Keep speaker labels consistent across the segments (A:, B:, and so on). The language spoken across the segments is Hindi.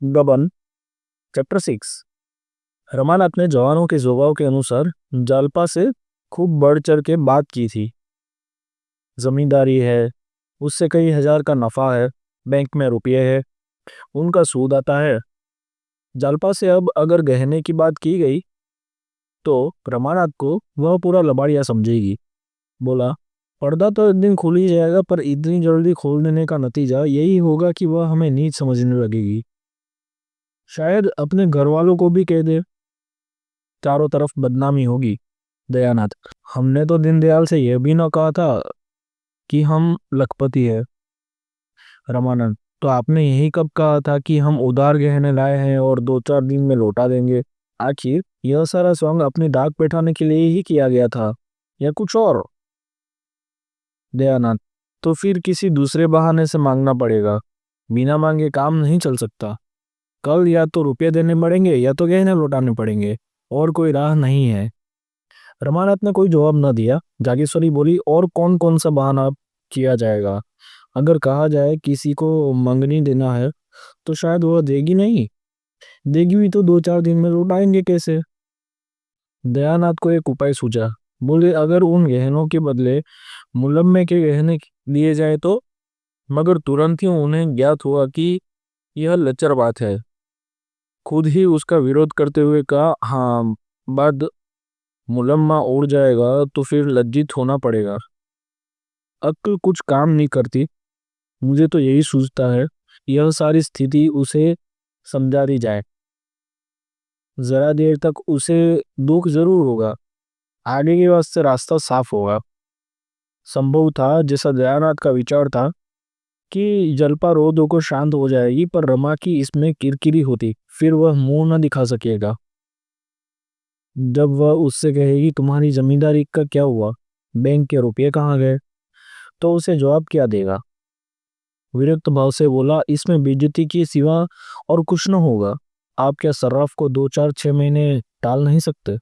A: गबन चैप्टर 6। रमानाथ ने जवानों के स्वभाव के अनुसार जालपा से खूब बढ़ चढ़ के बात की थी। जमींदारी है, उससे कई हजार का नफा है, बैंक में रुपये है, उनका सूद आता है। जालपा से अब अगर गहने की बात की गई तो रमानाथ को वह पूरा लबाड़िया समझेगी। बोला, पर्दा तो एक दिन खुल ही जाएगा, पर इतनी जल्दी खोल देने का नतीजा यही होगा कि वह हमें नीच समझने लगेगी। शायद अपने घर वालों को भी कह दे, चारों तरफ बदनामी होगी। दयानाथ, हमने तो दीनदयाल से यह भी न कहा था कि हम लखपति है। रमानंद, तो आपने यही कब कहा था कि हम उधार गहने लाए हैं और 2-4 दिन में लौटा देंगे? आखिर यह सारा सॉन्ग अपनी डाक बैठाने के लिए ही किया गया था या कुछ और? दयानंद, तो फिर किसी दूसरे बहाने से मांगना पड़ेगा। बिना मांगे काम नहीं चल सकता। कल या तो रुपये देने पड़ेंगे या तो गहने लौटाने पड़ेंगे, और कोई राह नहीं है। रमानाथ ने कोई जवाब न दिया। जागेश्वरी बोली, और कौन कौन सा बहाना किया जाएगा? अगर कहा जाए किसी को मंगनी देना है तो शायद वह देगी नहीं। देगी भी तो 2-4 दिन में लौटाएंगे कैसे? दयानाथ को एक उपाय सूझा। बोले, अगर उन गहनों के बदले मुलम्मे के गहने लिए जाए तो? मगर तुरंत ही उन्हें ज्ञात हुआ कि यह लचर बात है। खुद ही उसका विरोध करते हुए कहा, हाँ, बाद मुलम्मा उड़ जाएगा तो फिर लज्जित होना पड़ेगा। अक्ल कुछ काम नहीं करती। मुझे तो यही सूझता है, यह सारी स्थिति उसे समझा दी जाए। जरा देर तक उसे दुख जरूर होगा, आगे के वास्ते रास्ता साफ होगा। संभव था, जैसा दयानाथ का विचार था, कि जलपा रो धो को शांत हो जाएगी, पर रमा की इसमें किरकिरी होती, फिर वह मुंह न दिखा सकेगा। जब वह उससे कहेगी, तुम्हारी जमींदारी का क्या हुआ, बैंक के रुपये कहाँ गए, तो उसे जवाब क्या देगा? विरक्त भाव से बोला, इसमें बेइज्जती के सिवा और कुछ न होगा। आप क्या सर्राफ को 2-4-6 महीने टाल नहीं सकते?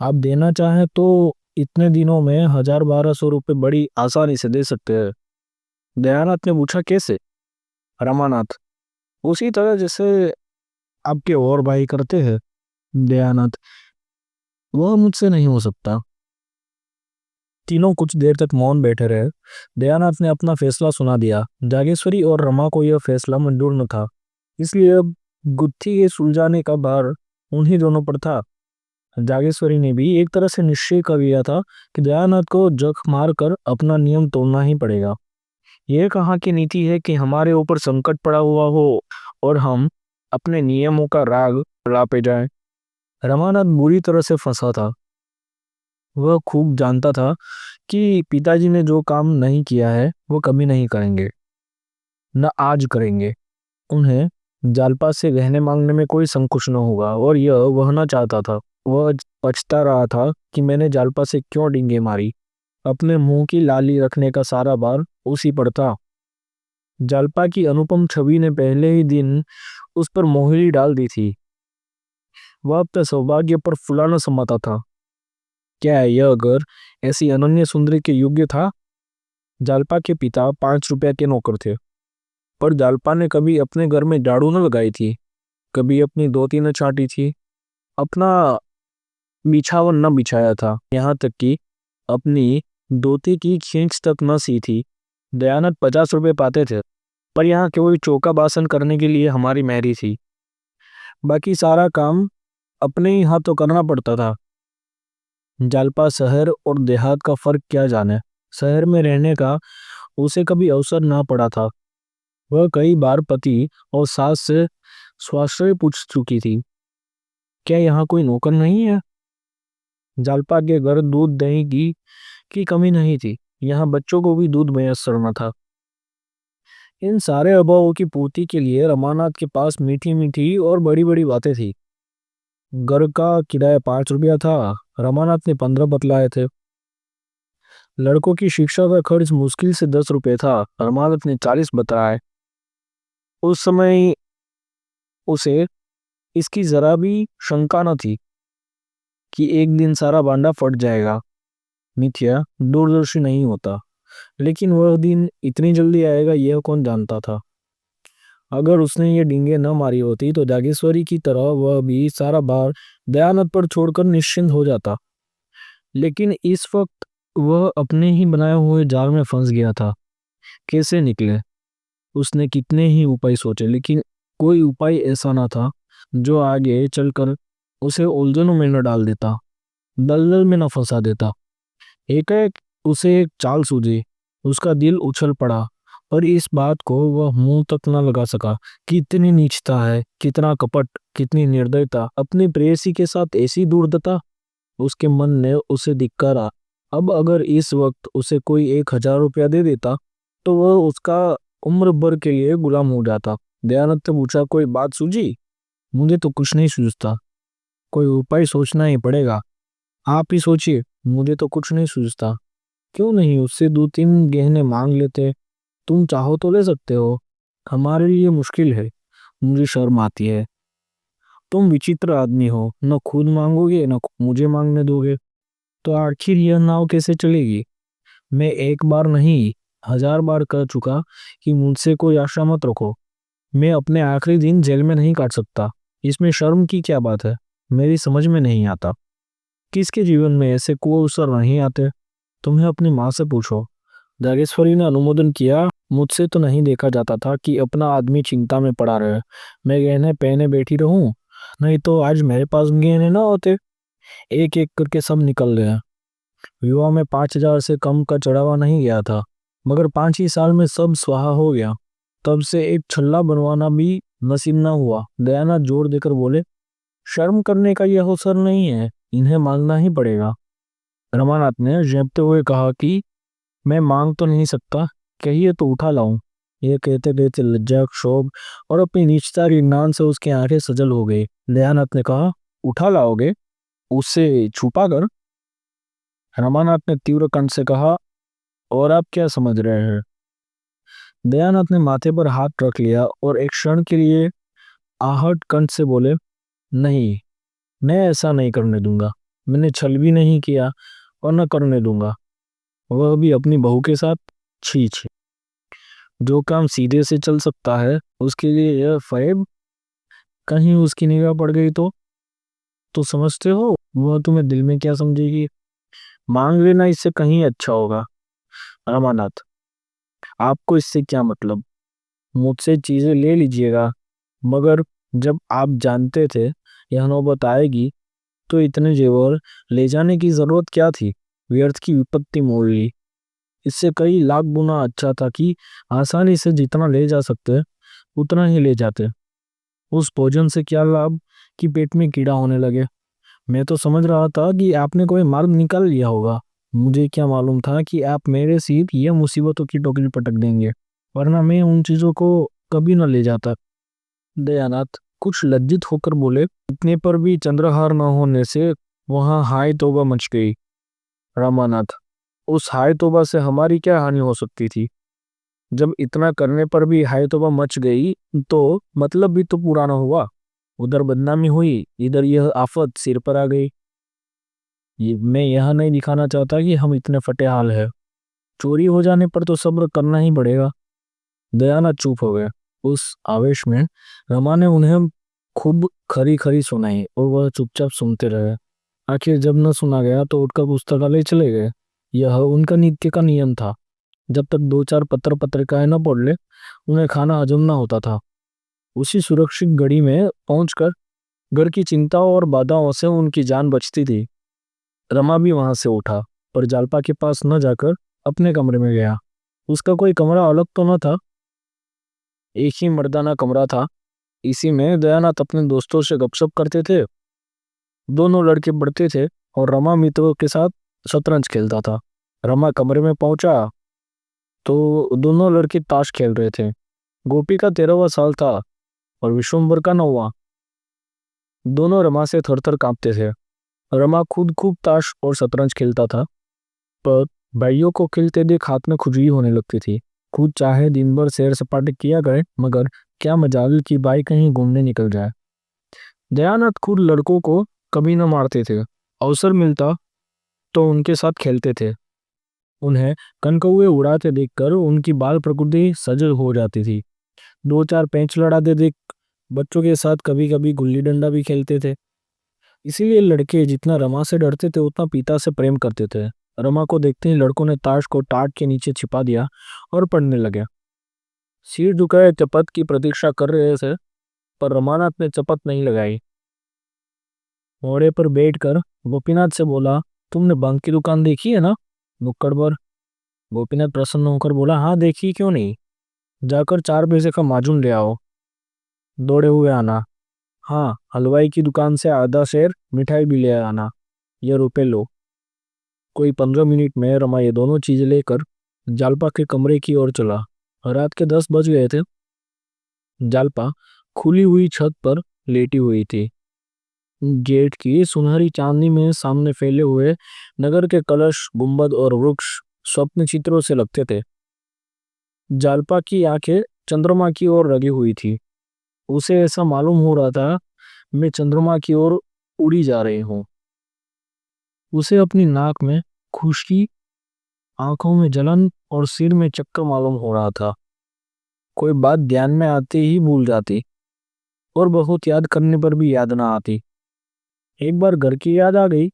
A: आप देना चाहें तो इतने दिनों में 1000-1200 रुपये बड़ी आसानी से दे सकते हैं। दयानाथ ने पूछा, कैसे? रमानाथ, उसी तरह जैसे आपके और भाई करते हैं। दयानाथ, वह मुझसे नहीं हो सकता। तीनों कुछ देर तक मौन बैठे रहे। दयानाथ ने अपना फैसला सुना दिया। जागेश्वरी और रमा को यह फैसला मंजूर न था, इसलिए अब गुत्थी के सुलझाने का भार उन्हीं दोनों पर था। जागेश्वरी ने भी एक तरह से निश्चय कर लिया था कि दयानाथ को जख मार कर अपना नियम तोड़ना ही पड़ेगा। यह कहाँ की नीति है कि हमारे ऊपर संकट पड़ा हुआ हो और हम अपने नियमों का राग लापे जाएं। रमानाथ बुरी तरह से फंसा था। वह खूब जानता था कि पिताजी ने जो काम नहीं किया है वो कभी नहीं करेंगे, न आज करेंगे। उन्हें जालपा से गहने मांगने में कोई संकोच न होगा, और यह वह ना चाहता था। वह पछता रहा था कि मैंने जालपा से क्यों डींगे मारी। अपने मुंह की लाली रखने का सारा भार उसी पर था। जालपा की अनुपम छवि ने पहले ही दिन उस पर मोहरी डाल दी थी। वह अब तक सौभाग्य पर फुलाना समाता था। क्या यह घर ऐसी अनन्य सुंदरी के योग्य था? जालपा के पिता 5 रुपया के नौकर थे, पर जालपा ने कभी अपने घर में झाड़ू न लगाई थी, कभी अपनी धोती न छाटी थी, अपना बिछावन न बिछाया था, यहाँ तक कि अपनी धोती की खींच तक न सी थी। दयानंद 50 रुपये पाते थे, पर यहाँ केवल चौका बासन करने के लिए हमारी मैरी थी। बाकी सारा काम अपने ही हाथों करना पड़ता था। जालपा शहर और देहात का फर्क क्या जाने। शहर में रहने का उसे कभी अवसर ना पड़ा था। वह कई बार पति और सास से स्वाश्रय पूछ चुकी थी, क्या यहाँ कोई नौकर नहीं है? जालपा के घर दूध दही की कमी नहीं थी, यहाँ बच्चों को भी दूध मैसर न था। इन सारे अभावों की पूर्ति के लिए रमानाथ के पास मीठी मीठी और बड़ी बड़ी बातें थी। घर का किराया 5 रुपया था, रमानाथ ने 15 बतलाए थे। लड़कों की शिक्षा का खर्च मुश्किल से 10 रुपये था, रमानाथ ने 40 बताए। उस समय उसे इसकी जरा भी शंका न थी कि एक दिन सारा बांडा फट जाएगा। मिथ्या दूरदर्शी नहीं होता, लेकिन वह दिन इतनी जल्दी आएगा यह कौन जानता था। अगर उसने ये डींगे न मारी होती तो जागेश्वरी की तरह वह भी सारा भार दयानंद पर छोड़कर निश्चिंत हो जाता। लेकिन इस वक्त वह अपने ही बनाए हुए जाल में फंस गया था। कैसे निकले? उसने कितने ही उपाय सोचे, लेकिन कोई उपाय ऐसा ना था जो आगे चलकर उसे उलझनों में न डाल देता, दलदल में न फंसा देता। एकाएक उसे एक चाल सूझी। उसका दिल उछल पड़ा, पर इस बात को वह मुंह तक न लगा सका। कितनी नीचता है, कितना कपट, कितनी निर्दयता, अपनी प्रेयसी के साथ ऐसी दूरदता। उसके मन ने उसे धिक्कारा। अब अगर इस वक्त उसे कोई 1,000 रुपया दे देता तो वह उसका उम्र भर के लिए गुलाम हो जाता। दयानंद ने पूछा, कोई बात सूझी? मुझे तो कुछ नहीं सूझता। कोई उपाय सोचना ही पड़ेगा। आप ही सोचिए। मुझे तो कुछ नहीं सूझता। क्यों नहीं उससे 2-3 गहने मांग लेते? तुम चाहो तो ले सकते हो। हमारे लिए मुश्किल है। मुझे शर्म आती है। तुम विचित्र आदमी हो, न खुद मांगोगे न मुझे मांगने दोगे। तो आखिर यह नाव कैसे चलेगी? मैं एक बार नहीं 1,000 बार कह चुका कि मुझसे कोई आशा मत रखो। मैं अपने आखिरी दिन जेल में नहीं काट सकता। इसमें शर्म की क्या बात है? मेरी समझ में नहीं आता। किसके जीवन में ऐसे कुअवसर नहीं आते? तुम्हें अपनी माँ से पूछो। जागेश्वरी ने अनुमोदन किया। मुझसे तो नहीं देखा जाता था कि अपना आदमी चिंता में पड़ा रहे। मैं गहने पहने बैठी रहूं, नहीं तो आज मेरे पास गहने ना होते। एक एक करके सब निकल गए। विवाह में 5,000 से कम का चढ़ावा नहीं गया था, मगर 5 ही साल में सब स्वाहा हो गया। तब से एक छल्ला बनवाना भी नसीब ना हुआ। दयानंद जोर देकर बोले, शर्म करने का यह अवसर नहीं है, इन्हें मांगना ही पड़ेगा। रमानाथ ने झेंपते हुए कहा कि मैं मांग तो नहीं सकता, कहिए तो उठा लाऊं। ये कहते कहते लज्जा, क्षोभ और अपनी नीचता के ज्ञान से उसकी आंखें सजल हो गई। दयानंद ने कहा, उठा लाओगे? उससे छुपा कर? रमानाथ ने तीव्र कंठ से कहा, और आप क्या समझ रहे हैं? दयानंद ने माथे पर हाथ रख लिया और एक क्षण के लिए आहट कंठ से बोले, नहीं, मैं ऐसा नहीं करने दूंगा। मैंने छल भी नहीं किया और न करने दूंगा, वह भी अपनी बहू के साथ। छी छी, जो काम सीधे से चल सकता है उसके लिए यह फरेब। कहीं उसकी निगाह पड़ गई तो समझते हो वह तुम्हें दिल में क्या समझेगी? मांग लेना इससे कहीं अच्छा होगा। रमानाथ, आपको इससे क्या मतलब? मुझसे चीजें ले लीजिएगा, मगर जब आप जानते थे यह नौबत आएगी तो इतने जेवर ले जाने की जरूरत क्या थी? व्यर्थ की विपत्ति मोल ली। इससे कई लाख गुना अच्छा था कि आसानी से जितना ले जा सकते उतना ही ले जाते। उस भोजन से क्या लाभ कि पेट में कीड़ा होने लगे। मैं तो समझ रहा था कि आपने कोई मार्ग निकाल लिया होगा। मुझे क्या मालूम था कि आप मेरे सिर ये मुसीबतों की टोकरी पटक देंगे, वरना मैं उन चीजों को कभी न ले जाता। दयानाथ कुछ लज्जित होकर बोले, इतने पर भी चंद्रहार न होने से वहां हाय तौबा मच गई। रामानाथ, उस हाय तौबा से हमारी क्या हानि हो सकती थी? जब इतना करने पर भी हाय तौबा मच गई तो मतलब भी तो पूरा ना हुआ। उधर बदनामी हुई, इधर यह आफत सिर पर आ गई। मैं यह नहीं दिखाना चाहता कि हम इतने फटे हाल है। चोरी हो जाने पर तो सब्र करना ही पड़ेगा। दयानंद चुप हो गए। उस आवेश में रमा ने उन्हें खूब खरी खरी सुनाई और वह चुपचाप सुनते रहे। आखिर जब न सुना गया तो उठकर पुस्तकालय चले गए। यह उनका नित्य का नियम था। जब तक 2-4 पत्र पत्रिकाएं न पढ़ ले उन्हें खाना हजम न होता था। उसी सुरक्षित घड़ी में पहुंचकर घर की चिंताओं और बाधाओं से उनकी जान बचती थी। रमा भी वहां से उठा, पर जालपा के पास न जाकर अपने कमरे में गया। उसका कोई कमरा अलग तो न था, एक ही मर्दाना कमरा था। इसी में दयानंद अपने दोस्तों से गपशप करते थे। दोनों लड़के पढ़ते थे और रमा मित्रों के साथ शतरंज खेलता था। रमा कमरे में पहुंचा तो दोनों लड़के ताश खेल रहे थे। गोपी का 13वां साल था और विश्वम्बर का 9वां। दोनों रमा से थर-थर कांपते थे। रमा खुद खूब ताश और शतरंज खेलता था, पर भाइयों को खेलते देख हाथ में खुजली होने लगती थी। खुद चाहे दिन भर सैर सपाटे किया करे, मगर क्या मजाल की बाई कहीं घूमने निकल जाए। दयानंद खुद लड़कों को कभी न मारते थे। अवसर मिलता तो उनके साथ खेलते थे। उन्हें कनकौए उड़ाते देखकर उनकी बाल प्रकृति सजल हो जाती थी। 2-4 पेंच लड़ाते थे। बच्चों के साथ कभी कभी गुल्ली डंडा भी खेलते थे। इसीलिए लड़के जितना रमा से डरते थे उतना पिता से प्रेम करते थे। रमा को देखते ही लड़कों ने ताश को टाट के नीचे छिपा दिया और पढ़ने लगे। सिर झुकाए चपत की प्रतीक्षा कर रहे थे, पर रमानाथ ने चपत नहीं लगाई। घोड़े पर बैठकर गोपीनाथ से बोला, तुमने बंक की दुकान देखी है ना, नुक्कड़ पर? गोपीनाथ प्रसन्न होकर बोला, हाँ देखी, क्यों नहीं। जाकर 4 पैसे का माजून ले आओ। दौड़े हुए आना। हाँ, हलवाई की दुकान से आधा शेर मिठाई भी ले आना। ये रुपए लो। कोई 15 मिनट में रमा ये दोनों चीजें लेकर जालपा के कमरे की ओर चला। रात के 10 बज गए थे। जालपा खुली हुई छत पर लेटी हुई थी। गेट की सुनहरी चांदनी में सामने फैले हुए नगर के कलश, गुंबद और वृक्ष स्वप्न चित्रों से लगते थे। जालपा की आंखें चंद्रमा की ओर लगी हुई थी। उसे ऐसा मालूम हो रहा था मैं चंद्रमा की ओर उड़ी जा रही हूँ। उसे अपनी नाक में खुश्की, आंखों में जलन और सिर में चक्कर मालूम हो रहा था। कोई बात ध्यान में आते ही भूल जाती और बहुत याद करने पर भी याद ना आती। एक बार घर की याद आ गई,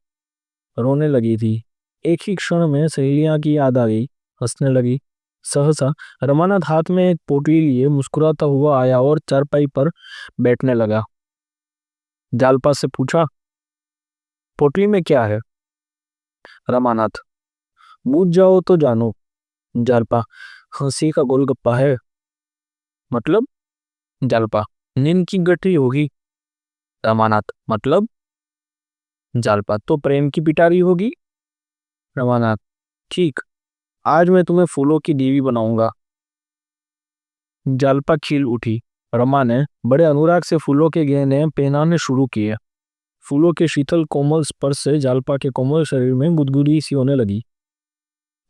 A: रोने लगी थी। एक ही क्षण में सहेलियां की याद आ गई, हंसने लगी। सहसा रमानाथ हाथ में एक पोटली लिए मुस्कुराता हुआ आया और चारपाई पर बैठने लगा। जालपा से पूछा, पोटली में क्या है? रमानाथ, बूझ जाओ तो जानो। जालपा, हंसी का गोलगप्पा है। मतलब? जालपा, नींद की गठरी होगी। रमानाथ, मतलब? जालपा, तो प्रेम की पिटारी होगी। रमानाथ, ठीक, आज मैं तुम्हें फूलों की देवी बनाऊंगा। जालपा खिल उठी। रमा ने बड़े अनुराग से फूलों के गहने पहनाने शुरू किए। फूलों के शीतल कोमल स्पर्श से जालपा के कोमल शरीर में गुदगुदी सी होने लगी।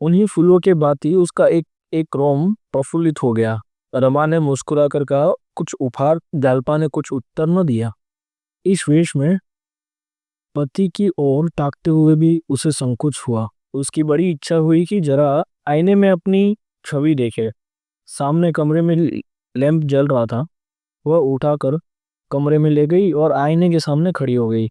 A: उन्हीं फूलों के भांति उसका एक एक रोम प्रफुल्लित हो गया। रमा ने मुस्कुराकर कहा, कुछ उपहार? जालपा ने कुछ उत्तर न दिया। इस वेश में पति की ओर ताकते हुए भी उसे संकोच हुआ। उसकी बड़ी इच्छा हुई कि जरा आईने में अपनी छवि देखे। सामने कमरे में लैंप जल रहा था। वह उठाकर कमरे में ले गई और आईने के सामने खड़ी हो गई।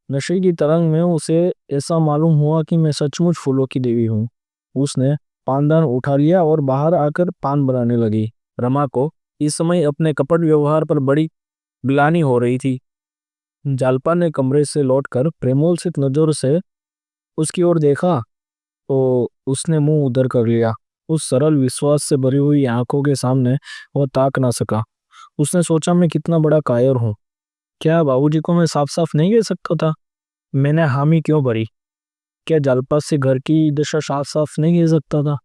A: नशे की तरंग में उसे ऐसा मालूम हुआ कि मैं सचमुच फूलों की देवी हूँ। उसने पानदान उठा लिया और बाहर आकर पान बनाने लगी। रमा को इस समय अपने कपट व्यवहार पर बड़ी ग्लानि हो रही थी। जालपा ने कमरे से लौटकर प्रेमोल्सित नजर से उसकी ओर देखा तो उसने मुंह उधर कर लिया। उस सरल विश्वास से भरी हुई आंखों के सामने वह ताक ना सका। उसने सोचा, मैं कितना बड़ा कायर हूँ। क्या बाबूजी को मैं साफ साफ नहीं कह सकता था? मैंने हामी क्यों भरी? क्या जालपा से घर की दशा साफ साफ नहीं कह सकता था?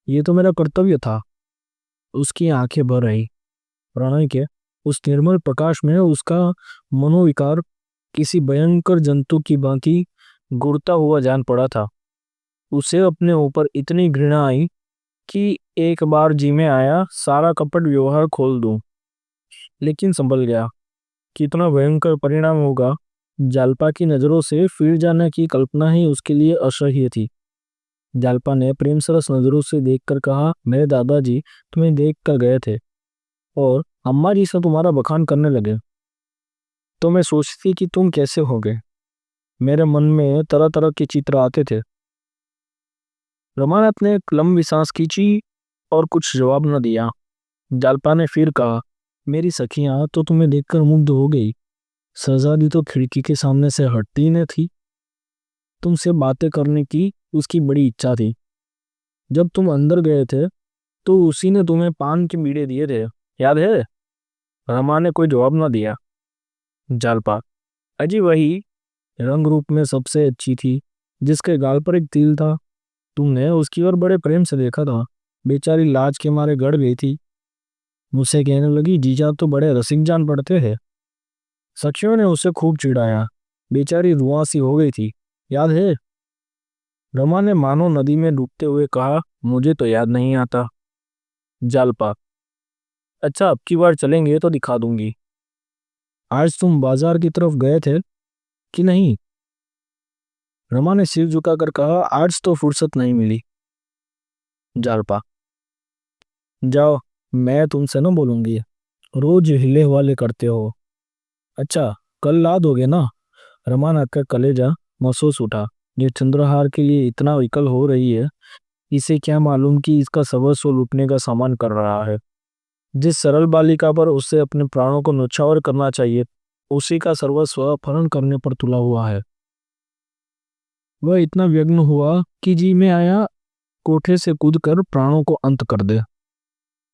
A: ये तो मेरा कर्तव्य था। उसकी आंखें भर आई। प्रणय के उस निर्मल प्रकाश में उसका मनोविकार किसी भयंकर जंतु की भांति गुड़ता हुआ जान पड़ा था। उसे अपने ऊपर इतनी घृणा आई कि एक बार जी में आया सारा कपट व्यवहार खोल दूं, लेकिन संभल गया। कितना भयंकर परिणाम होगा, जालपा की नजरों से फिर जाने की कल्पना ही उसके लिए असह्य थी। जालपा ने प्रेम सरस नजरों से देखकर कहा, मेरे दादाजी तुम्हें देख कर गए थे और अम्मा जी से तुम्हारा बखान करने लगे। तो मैं सोचती कि तुम कैसे होगे। मेरे मन में तरह तरह के चित्र आते थे। रमानाथ ने एक लंबी सांस खींची और कुछ जवाब न दिया। जालपा ने फिर कहा, मेरी सखियां तो तुम्हें देखकर मुग्ध हो गई। शहजादी तो खिड़की के सामने से हटती न थी। तुमसे बातें करने की उसकी बड़ी इच्छा थी। जब तुम अंदर गए थे तो उसी ने तुम्हें पान के बीड़े दिए थे, याद है? रमा ने कोई जवाब न दिया। जालपा, अजी वही, रंग रूप में सबसे अच्छी थी, जिसके गाल पर एक तिल था। तुमने उसकी ओर बड़े प्रेम से देखा था। बेचारी लाज के मारे गड़ गई थी। मुझसे कहने लगी, जीजा तो बड़े रसिक जान पड़ते हैं। सखियों ने उसे खूब चिढ़ाया। बेचारी रुआं सी हो गई थी, याद है? रमा ने मानो नदी में डूबते हुए कहा, मुझे तो याद नहीं आता। जालपा, अच्छा अब की बार चलेंगे तो दिखा दूंगी। आज तुम बाजार की तरफ गए थे कि नहीं? रमा ने सिर झुकाकर कहा, आज तो फुर्सत नहीं मिली। जालपा, जाओ मैं तुमसे ना बोलूंगी, रोज हिले वाले करते हो। अच्छा, कल ला दोगे ना? रमानाथ का कलेजा महसूस उठा। ये चंद्रहार के लिए इतना विकल हो रही है, इसे क्या मालूम कि इसका सर्वस्व लूटने का सामान कर रहा है। जिस सरल बालिका पर उससे अपने प्राणों को न्यौछावर करना चाहिए, उसी का सर्वस्व अपहरण करने पर तुला हुआ है। वह इतना व्यग्र हुआ कि जी में आया कोठे से कूदकर प्राणों को अंत कर दे।